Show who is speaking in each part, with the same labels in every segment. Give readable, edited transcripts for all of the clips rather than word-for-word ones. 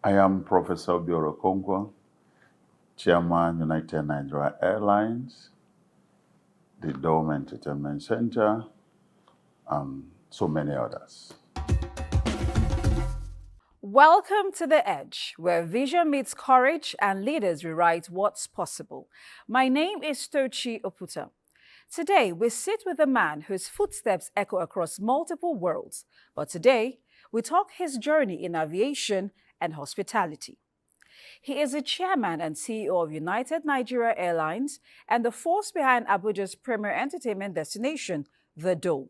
Speaker 1: I am Professor Obiora, Chairman, United Nigeria Airlines, the Dome Entertainment Center, and so many others.
Speaker 2: Welcome to The Edge, where vision meets courage and leaders rewrite what's possible. My name is Tochi Oputa. Today, we sit with a man whose footsteps echo across multiple worlds. But today, we talk his journey in aviation and hospitality. He is the chairman and CEO of United Nigeria Airlines and the force behind Abuja's premier entertainment destination, the Dome.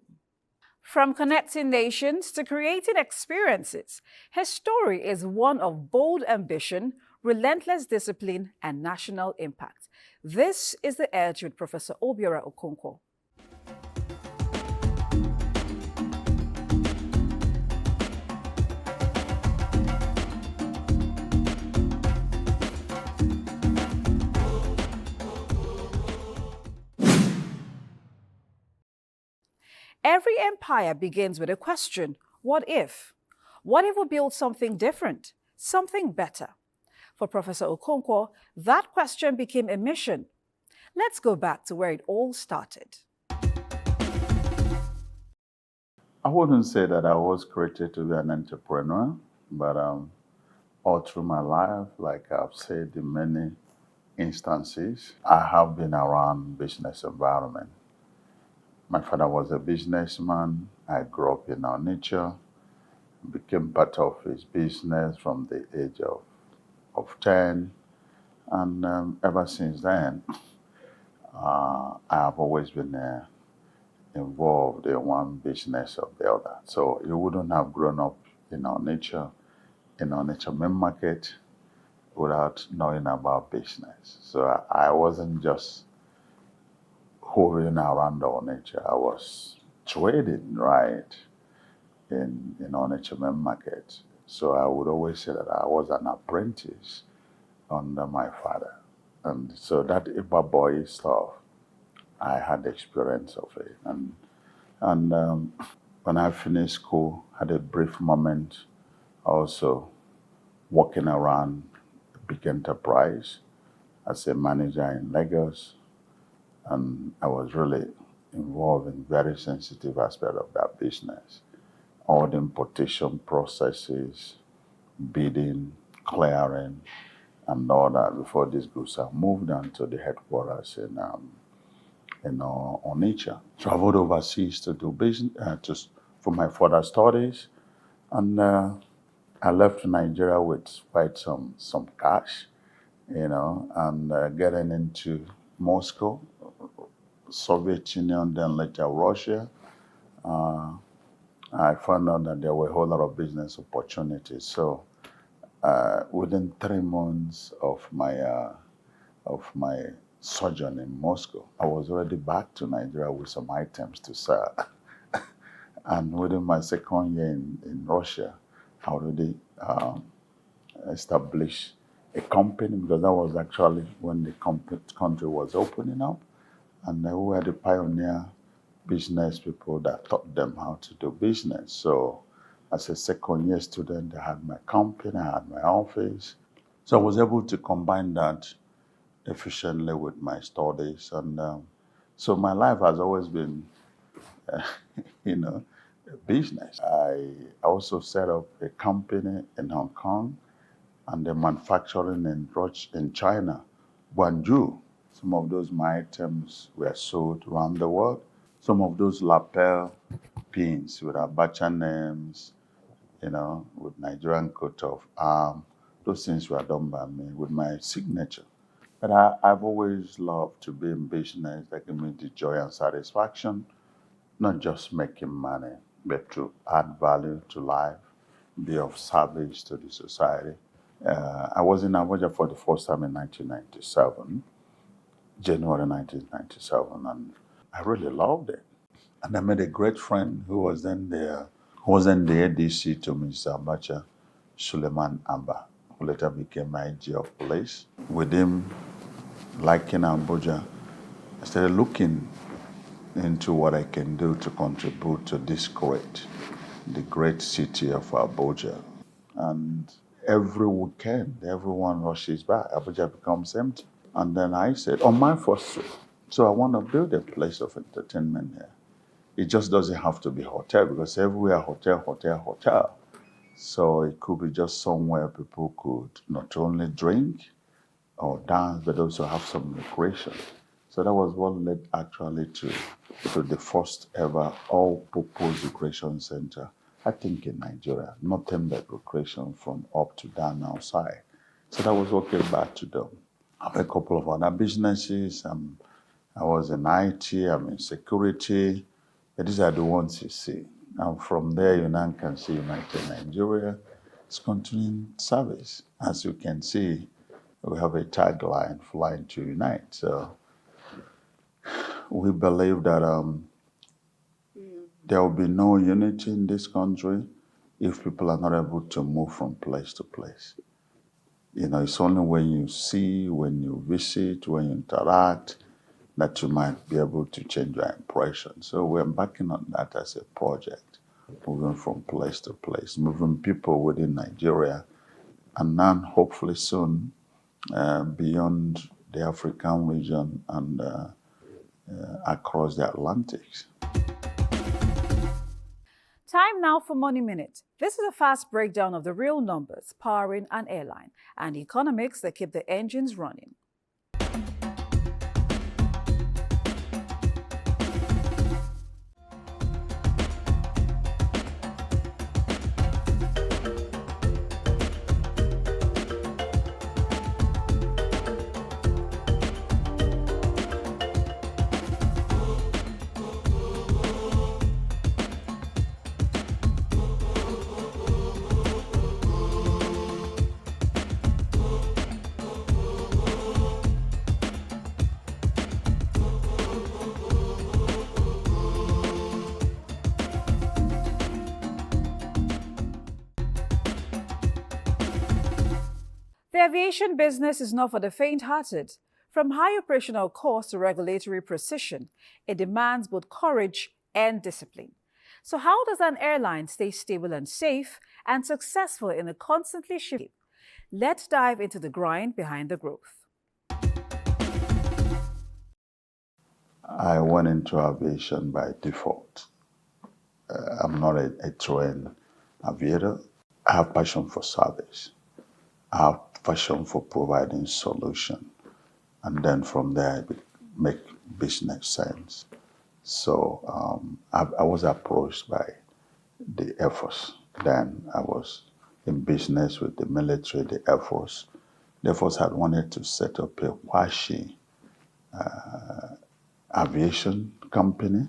Speaker 2: From connecting nations to creating experiences, his story is one of bold ambition, relentless discipline, and national impact. This is The Edge with Professor Obiora Okonkwo. Every empire begins with a question: what if? What if we build something different, something better? For Professor Okonkwo, that question became a mission. Let's go back to where it all started.
Speaker 1: I wouldn't say that I was created to be an entrepreneur, but all through my life, like I've said in many instances, I have been around business environment. My father was a businessman. I grew up in our nature, became part of his business from the age of 10. And ever since then, I have always been involved in one business or the other. So you wouldn't have grown up in our nature main market, without knowing about business. So I wasn't just hovering around our nature. I was trading, right, in our nature main market. So I would always say that I was an apprentice under my father. And so that Iba boy stuff, I had experience of it. And when I finished school, had a brief moment also working around a big enterprise as a manager in Lagos. And I was really involved in very sensitive aspect of that business. All the importation processes, bidding, clearing, and all that before these goods are moved on to the headquarters in Onitsha. Traveled overseas to do business for my further studies, and I left Nigeria with quite some cash, and getting into Moscow, Soviet Union, then later Russia. I found out that there were a whole lot of business opportunities. So within 3 months of my sojourn in Moscow, I was already back to Nigeria with some items to sell. And within my second year in Russia, I already established a company, because that was actually when the country was opening up. And we were the pioneer business people that taught them how to do business. So as a second year student, I had my company, I had my office. So I was able to combine that efficiently with my studies. And so my life has always been, a business. I also set up a company in Hong Kong and the manufacturing in China, Guangzhou. Some of those my items were sold around the world. Some of those lapel pins with Abacha names, with Nigerian coat of arm, those things were done by me with my signature. But I've always loved to be in business that gives me the joy and satisfaction, not just making money, but to add value to life, be of service to the society. I was in Abuja for the first time in 1997, January 1997, and I really loved it. And I met a great friend who was then the ADC to Mr. Abacha, Suleiman Abba, who later became my IG of police. With him liking Abuja, I started looking into what I can do to contribute to the great city of Abuja. And every weekend, everyone rushes back. Abuja becomes empty. And then I said, on my first trip, so I want to build a place of entertainment here. It just doesn't have to be hotel because everywhere hotel, hotel, hotel. So it could be just somewhere people could not only drink or dance, but also have some recreation. So that was what led actually to the first ever all-purpose recreation center, I think in Nigeria, nothing but recreation from up to down outside. So that was what came back to them. I have a couple of other businesses. I was in IT, I'm in security. But these are the ones you see. And from there, you now can see United Nigeria is continuing service. As you can see, we have a tagline, Flying to Unite. So we believe that there will be no unity in this country if people are not able to move from place to place. You know, it's only when you see, when you visit, when you interact, that you might be able to change your impression. So we're embarking on that as a project, moving from place to place, moving people within Nigeria, and then hopefully soon beyond the African region and across the Atlantic.
Speaker 2: Time now for Money Minute. This is a fast breakdown of the real numbers powering an airline and the economics that keep the engines running. The aviation business is not for the faint-hearted. From high operational cost to regulatory precision, it demands both courage and discipline. So how does an airline stay stable and safe and successful in a constantly shifting? Let's dive into the grind behind the growth.
Speaker 1: I went into aviation by default. I'm not a trained aviator. I have passion for service. I have passion for providing solution. And then from there, it make business sense. So I was approached by the Air Force. Then I was in business with the military, the Air Force. The Air Force had wanted to set up a Washi aviation company,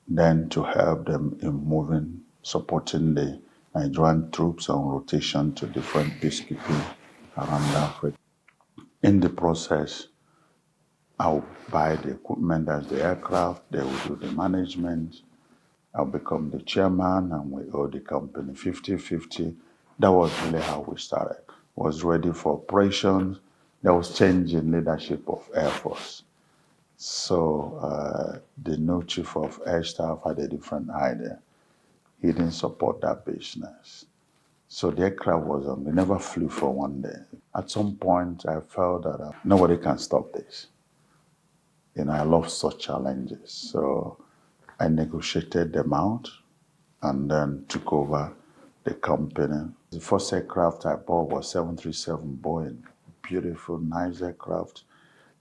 Speaker 1: then to help them in moving, supporting the Nigerian troops on rotation to different peacekeeping around Africa. In the process, I'll buy the equipment as the aircraft, they will do the management, I'll become the chairman, and we owe the company 50-50. That was really how we started. Was ready for operations. There was change in leadership of Air Force. So the new chief of air staff had a different idea. He didn't support that business. So the aircraft was on. We never flew for one day. At some point, I felt that nobody can stop this. You know, I love such challenges. So I negotiated them out and then took over the company. The first aircraft I bought was 737 Boeing. Beautiful, nice aircraft.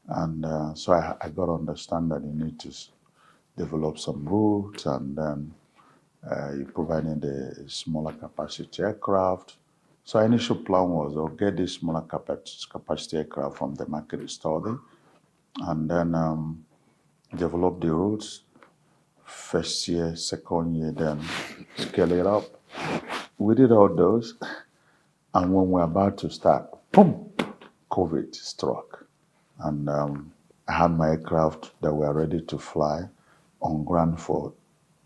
Speaker 1: And so I got to understand that you need to develop some routes, and then you're providing the smaller capacity aircraft. So our initial plan was, I'll get this smaller capacity aircraft from the market study, and then develop the routes. First year, second year, then scale it up. We did all those, and when we're about to start, boom, COVID struck. And I had my aircraft that were ready to fly on ground for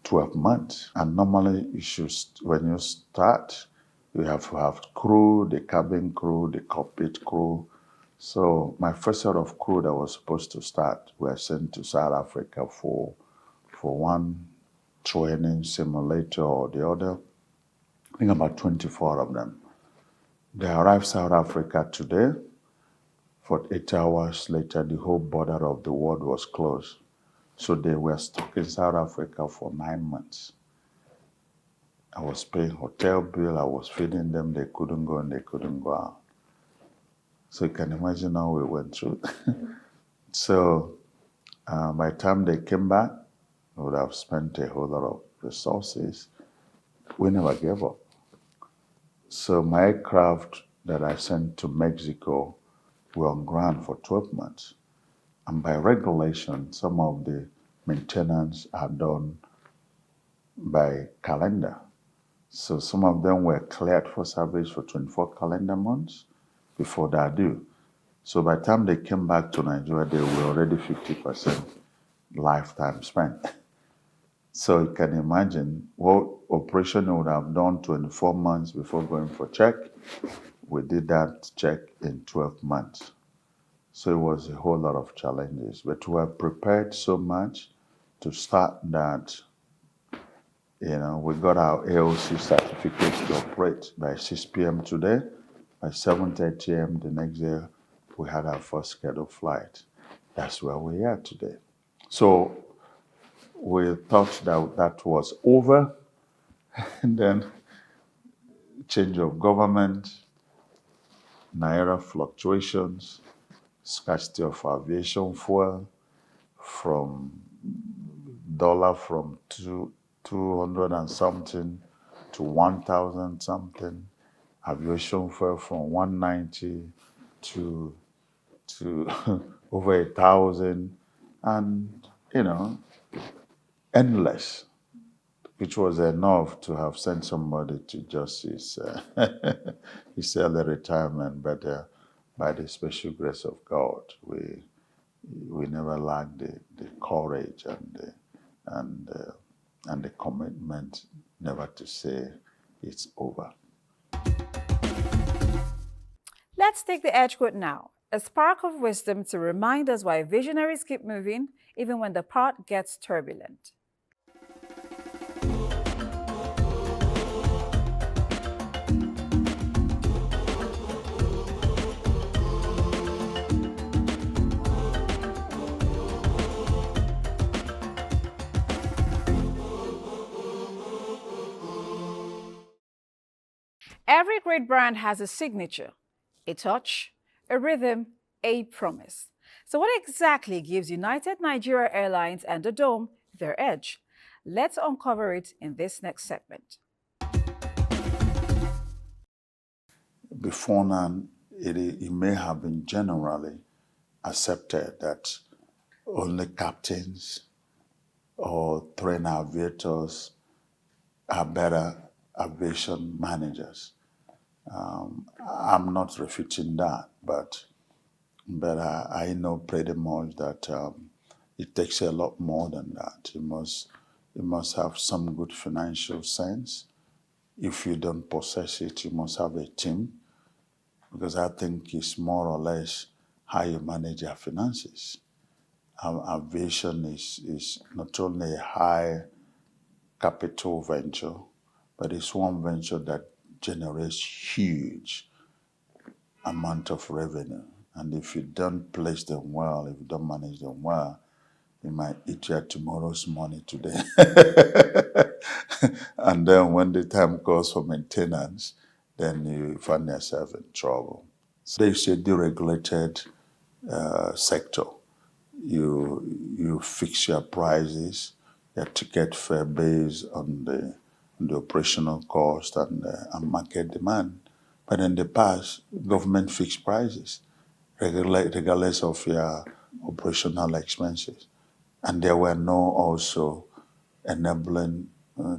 Speaker 1: 12 months. And normally, when you start, you have to have crew, the cabin crew, the cockpit crew. So my first set of crew that was supposed to start were sent to South Africa for one training simulator or the other. I think about 24 of them. They arrived South Africa today. For 8 hours later, the whole border of the world was closed. So they were stuck in South Africa for 9 months. I was paying hotel bill, I was feeding them, they couldn't go and they couldn't go out. So you can imagine how we went through. So by the time they came back, we would have spent a whole lot of resources. We never gave up. So my aircraft that I sent to Mexico were on ground for 12 months. And by regulation, some of the maintenance are done by calendar. So some of them were cleared for service for 24 calendar months before they are due. So by the time they came back to Nigeria, they were already 50% lifetime spent. So you can imagine what operation we would have done 24 months before going for check. We did that check in 12 months. So it was a whole lot of challenges, but we were prepared so much to start that, we got our AOC certificate to operate by 6 p.m. today. By 7:30 a.m. the next day, we had our first scheduled flight. That's where we are today. So we thought that was over, and then change of government, naira fluctuations, scarcity of aviation fuel, from dollar from 200 and something to 1,000 something, aviation fuel from 190 to over 1,000, and endless, which was enough to have sent somebody to just his early retirement. But by the special grace of God, we never lacked the courage and the commitment never to say it's over.
Speaker 2: Let's take the edge quote now, a spark of wisdom to remind us why visionaries keep moving even when the path gets turbulent. Every great brand has a signature, a touch, a rhythm, a promise. So, what exactly gives United Nigeria Airlines and the Dome their edge? Let's uncover it in this next segment.
Speaker 1: Before now, it may have been generally accepted that only captains or train aviators are better aviation managers. I'm not refuting that, but I know pretty much that it takes a lot more than that. You must have some good financial sense. If you don't possess it, you must have a team, because I think it's more or less how you manage your finances. Aviation is not only a high capital venture, but it's one venture that generates huge amount of revenue. And if you don't place them well, if you don't manage them well, you might eat your tomorrow's money today. And then when the time calls for maintenance, then you find yourself in trouble. So it's a deregulated sector. You fix your prices, your ticket fare based on the operational cost and market demand. But in the past, government fixed prices regardless of your operational expenses. And there were no also enabling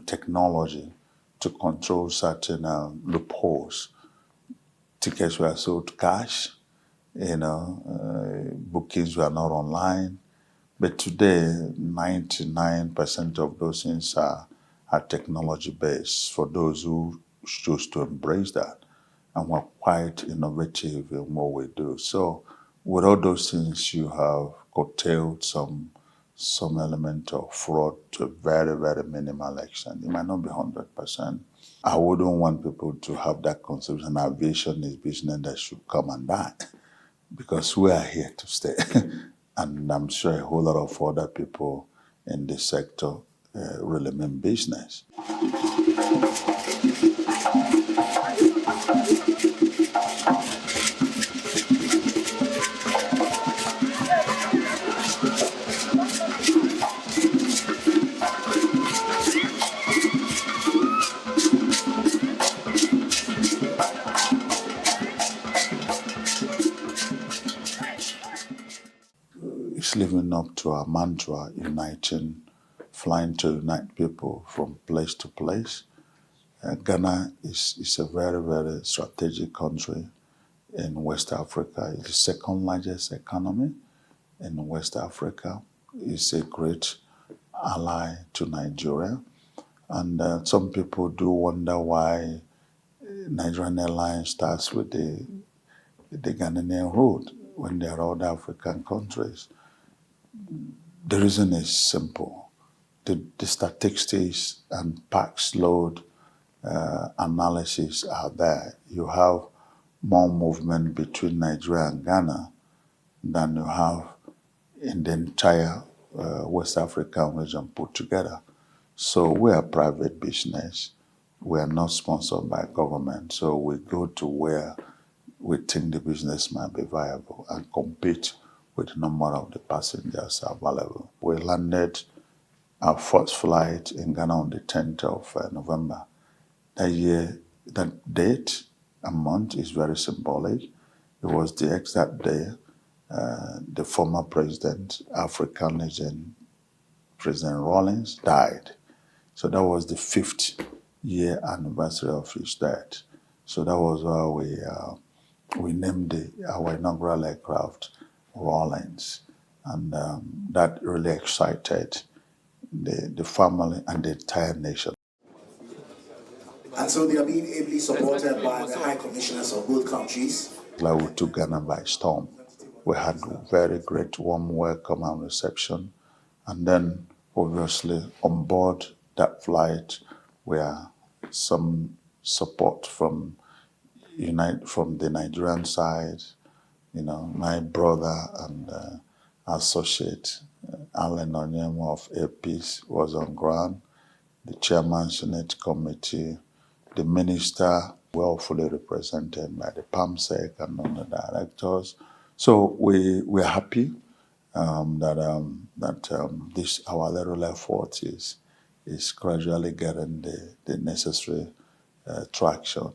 Speaker 1: technology to control certain loopholes. Tickets were sold cash, bookings were not online. But today, 99% of those things are technology based for those who choose to embrace that. And we're quite innovative in what we do. So, with all those things, you have curtailed some some element of fraud to a very, very minimal extent. It might not be 100%. I wouldn't want people to have that conception aviation is business that should come and die, because we are here to stay. And I'm sure a whole lot of other people in this sector really mean business. It's living up to our mantra, uniting, flying to unite people from place to place. Ghana is a very, very strategic country in West Africa. It's the second largest economy in West Africa. It's a great ally to Nigeria. And some people do wonder why Nigerian Airlines starts with the Ghanaian route when there are other African countries. The reason is simple. The statistics and pax load analysis are there. You have more movement between Nigeria and Ghana than you have in the entire West African region put together. So we are private business. We are not sponsored by government. So we go to where we think the business might be viable and compete with the number of the passengers available. We landed our first flight in Ghana on the 10th of November. That date and month is very symbolic. It was the exact day the former president, African legend, President Rawlings, died. So that was the 5th year anniversary of his death. So that was why we named our inaugural aircraft Rawlings. And that really excited the family and the entire nation.
Speaker 3: And so they are being ably supported by the high commissioners of both countries.
Speaker 1: Like we took Ghana by storm. We had a very great warm welcome and reception. And then obviously on board that flight were some support from the Nigerian side. My brother and associate Alan Onyemo of APIS was on ground, the chairman Senate committee, the minister well fully represented by the PAMSEC and other directors. So we're happy that this our little effort is gradually getting the necessary traction.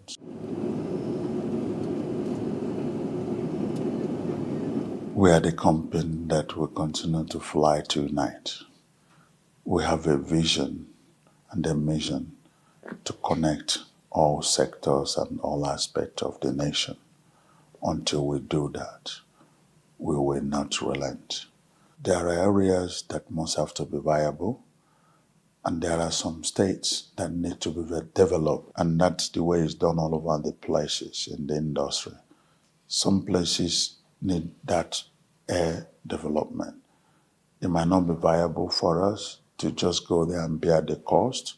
Speaker 1: We are the company that will continue to fly to unite. We have a vision and a mission to connect all sectors and all aspects of the nation. Until we do that, we will not relent. There are areas that must have to be viable, and there are some states that need to be developed, and that's the way it's done all over the places in the industry. Some places need that air development. It might not be viable for us to just go there and bear the cost,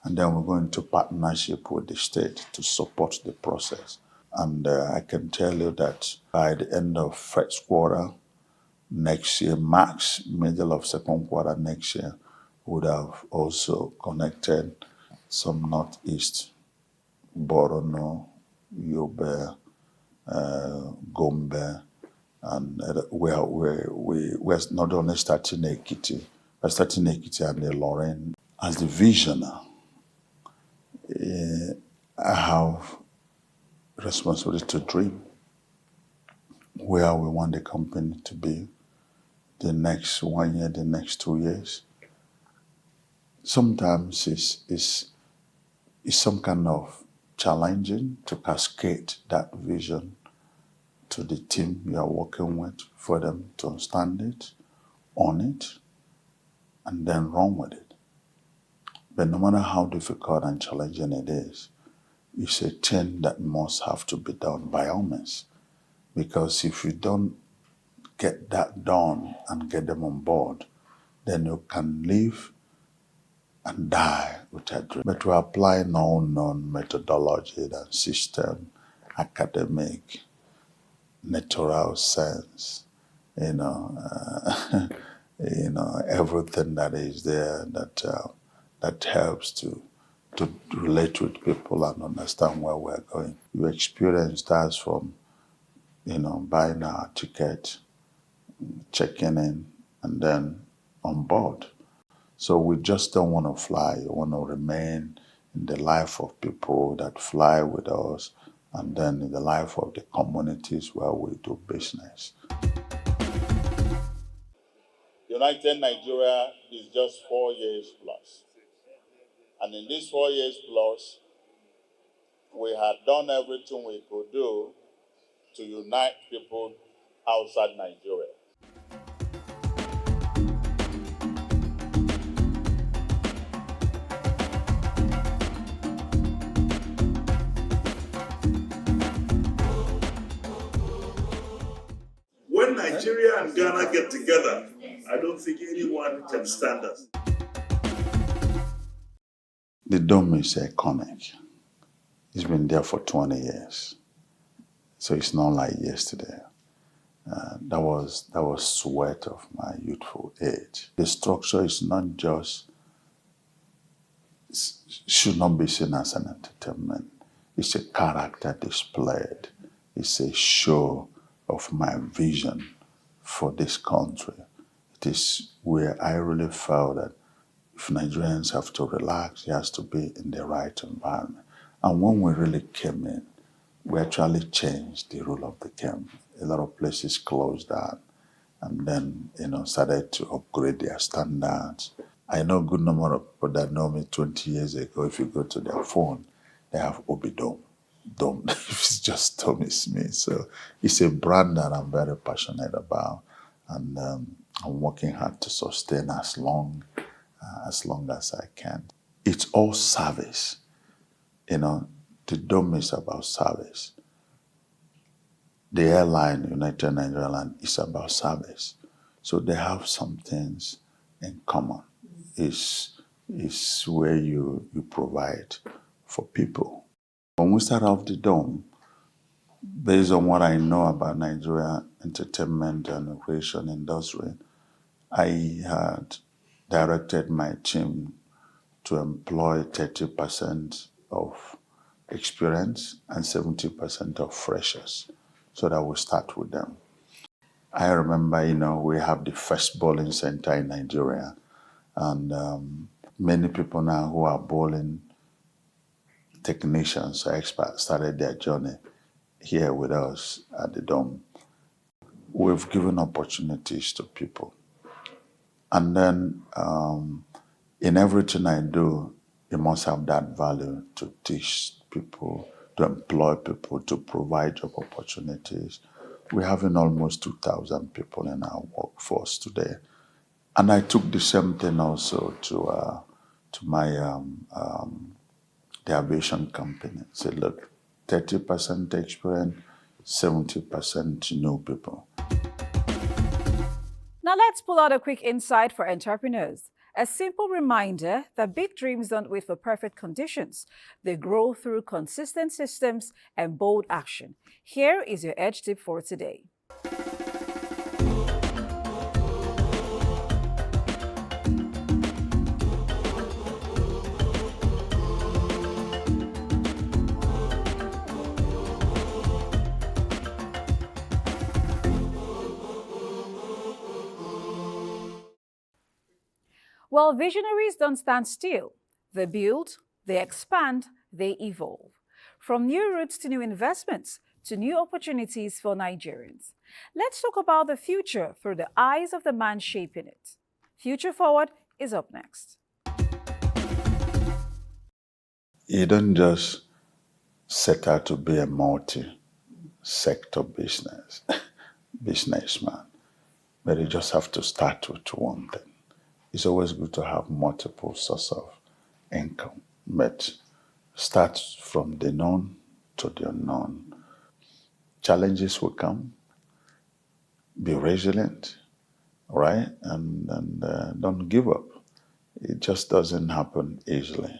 Speaker 1: and then we're going into partnership with the state to support the process. And I can tell you that by the end of first quarter next year, max middle of second quarter next year, would have also connected some northeast, Borno, Yobe, Gombe, and we're not only starting Ekiti, we're starting Ekiti and the Lorraine. As the visionary, I have responsibility to dream where we want the company to be the next 1 year, the next 2 years. Sometimes it's some kind of challenging to cascade that vision to the team you are working with for them to understand it, own it, and then run with it. But no matter how difficult and challenging it is, it's a thing that must have to be done by all means. Because if you don't get that done and get them on board, then you can live and die with a dream. But to apply known methodology and system, academic, natural sense, everything that is there that helps to relate with people and understand where we're going. Your experience starts from, buying our ticket, checking in, and then on board. So we just don't want to fly. We want to remain in the life of people that fly with us and then in the life of the communities where we do business.
Speaker 4: United Nigeria is just 4 years plus. And in these 4 years plus, we had done everything we could do to unite people outside Nigeria.
Speaker 5: When Nigeria and Ghana get together, I don't think anyone can stand us.
Speaker 1: The dome is iconic. It's been there for 20 years. So it's not like yesterday. That was sweat of my youthful age. The structure is not just, should not be seen as an entertainment. It's a character displayed. It's a show of my vision for this country. It is where I really felt that if Nigerians have to relax, it has to be in the right environment. And when we really came in, we actually changed the rule of the game. A lot of places closed down and then, started to upgrade their standards. I know a good number of people that know me 20 years ago. If you go to their phone, they have Obidome. Dome. It's just Tommy Smith. So it's a brand that I'm very passionate about. And I'm working hard to sustain as long as I can. It's all service. The dome is about service. The airline, United Nigeria Airlines, is about service. So they have some things in common. It's where you provide for people. When we start off the dome, based on what I know about Nigeria entertainment and recreation industry, I had directed my team to employ 30% of experience and 70% of freshers so that we start with them. I remember, we have the first bowling center in Nigeria, and many people now who are bowling technicians or experts started their journey here with us at the Dome. We've given opportunities to people. And then in everything I do, you must have that value to teach people, to employ people, to provide job opportunities. We're having almost 2,000 people in our workforce today. And I took the same thing also to my the aviation company. Say, look, 30% experience, 70% new people.
Speaker 2: Now let's pull out a quick insight for entrepreneurs. A simple reminder that big dreams don't wait for perfect conditions. They grow through consistent systems and bold action. Here is your edge tip for today. Well, visionaries don't stand still. They build, they expand, they evolve. From new routes to new investments to new opportunities for Nigerians. Let's talk about the future through the eyes of the man shaping it. Future Forward is up next.
Speaker 1: You don't just set out to be a multi-sector businessman, but you just have to start with one thing. It's always good to have multiple sources of income, but start from the known to the unknown. Challenges will come. Be resilient. right? And don't give up. It just doesn't happen easily.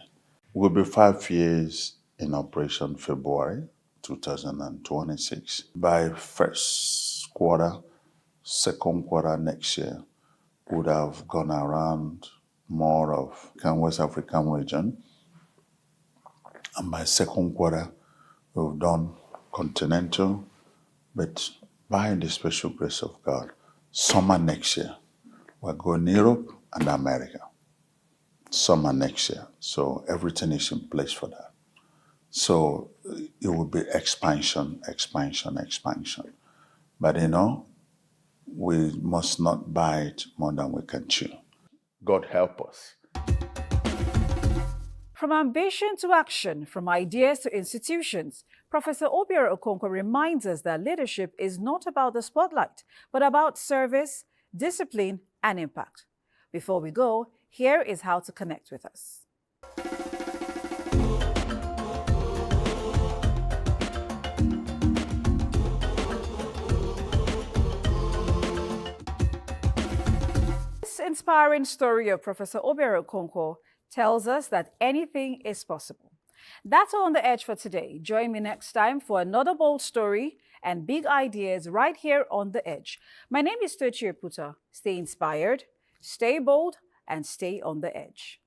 Speaker 1: We'll be 5 years in operation February 2026. By first quarter, second quarter next year, would have gone around more of West African region. And by second quarter, we've done continental, but by the special grace of God, summer next year, we're going Europe and America. Summer next year. So everything is in place for that. So it will be expansion, expansion, expansion. But we must not bite more than we can chew. God help us.
Speaker 2: From ambition to action, from ideas to institutions, Professor Obiora Okonkwo reminds us that leadership is not about the spotlight, but about service, discipline, and impact. Before we go, here is how to connect with us. This inspiring story of Professor Obiora Okonkwo tells us that anything is possible. That's all on The Edge for today. Join me next time for another bold story and big ideas right here on The Edge. My name is Tochi Oputa. Stay inspired, stay bold, and stay on the edge.